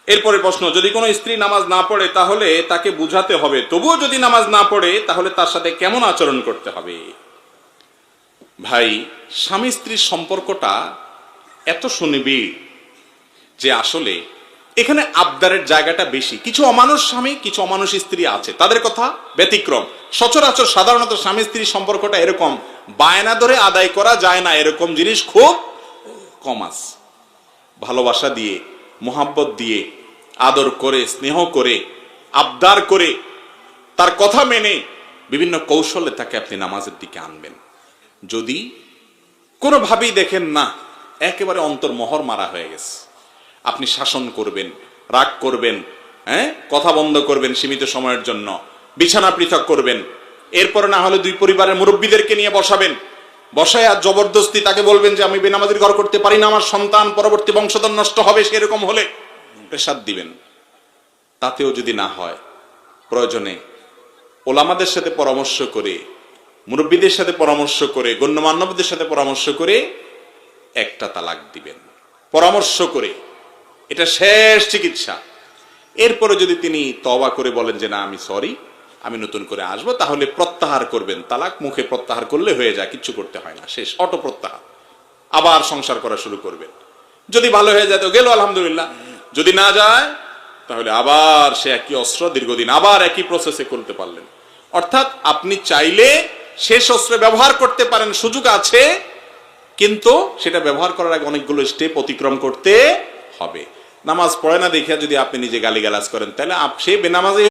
এরপরে প্রশ্ন, যদি কোনো স্ত্রী নামাজ না পড়ে তাহলে তাকে বুঝাতে হবে, তবুও যদি নামাজ না পড়ে তাহলে তার সাথে কেমন আচরণ করতে হবে? ভাই, স্বামী স্ত্রীর সম্পর্কটা এত সুনিবিড় যে আসলে এখানে আবদারের জায়গাটা বেশি। কিছু অমানুষ স্বামী, কিছু অমানুষ স্ত্রী আছে, তাদের কথা ব্যতিক্রম। সচরাচর সাধারণত স্বামী স্ত্রীর সম্পর্কটা এরকম, বায়না ধরে আদায় করা যায় না এরকম জিনিস খুব কম আছে। ভালোবাসা দিয়ে, মোহাব্বত দিয়ে, আদর করে, স্নেহ করে, আবদার করে, তার কথা মেনে বিভিন্ন কৌশলে তাকে আপনি নামাজের দিকে আনবেন। যদি কোনোভাবেই দেখেন না একেবারে অন্তর্মহর মারা হয়ে গেছে, আপনি শাসন করবেন, রাগ করবেন, কথা বন্ধ করবেন সীমিত সময়ের জন্য, বিছানা পৃথক করবেন, এরপরে না হলে দুই পরিবারের মুরব্বীদেরকে নিয়ে বসাবেন, বসায় আর জবরদস্তি তাকে বলবেন যে আমি বেনামাজির ঘর করতে পারি না, আমার সন্তান পরবর্তী বংশধর নষ্ট হবে, সেরকম হলে প্রেসার দিবেন। তাতেও যদি না হয়, প্রয়োজনে ওলামাদের সাথে পরামর্শ করে, মুরব্বীদের সাথে পরামর্শ করে, গণ্যমান্যদের সাথে পরামর্শ করে একটা তালাক দিবেন, পরামর্শ করে। এটা শেষ চিকিৎসা। এরপরে যদি তিনি তওবা করে বলেন যে না আমি সরি, আমি নতুন করে আসবো, তাহলে প্রত্যাহার করবেন। তালাক মুখে প্রত্যাহার করলে হয়ে যায়, কিচ্ছু করতে হয় না, শেষ, অটো প্রত্যাহার। আবার সংসার করা শুরু করবেন। যদি ভালো হয়ে যায় তো গেল আলহামদুলিল্লাহ, যদি না যায় তাহলে আবার সে একই অস্ত্র দীর্ঘদিন আবার একই প্রসেসে করতে পারলেন। অর্থাৎ আপনি চাইলে শেষ অস্ত্র ব্যবহার করতে পারেন, সুযোগ আছে, কিন্তু সেটা ব্যবহার করার আগে অনেকগুলো স্টেপ অতিক্রম করতে হবে। নামাজ পড়ে না দেখিয়া যদি আপনি নিজে গালিগালাজ করেন তাহলে সে বেনামাজি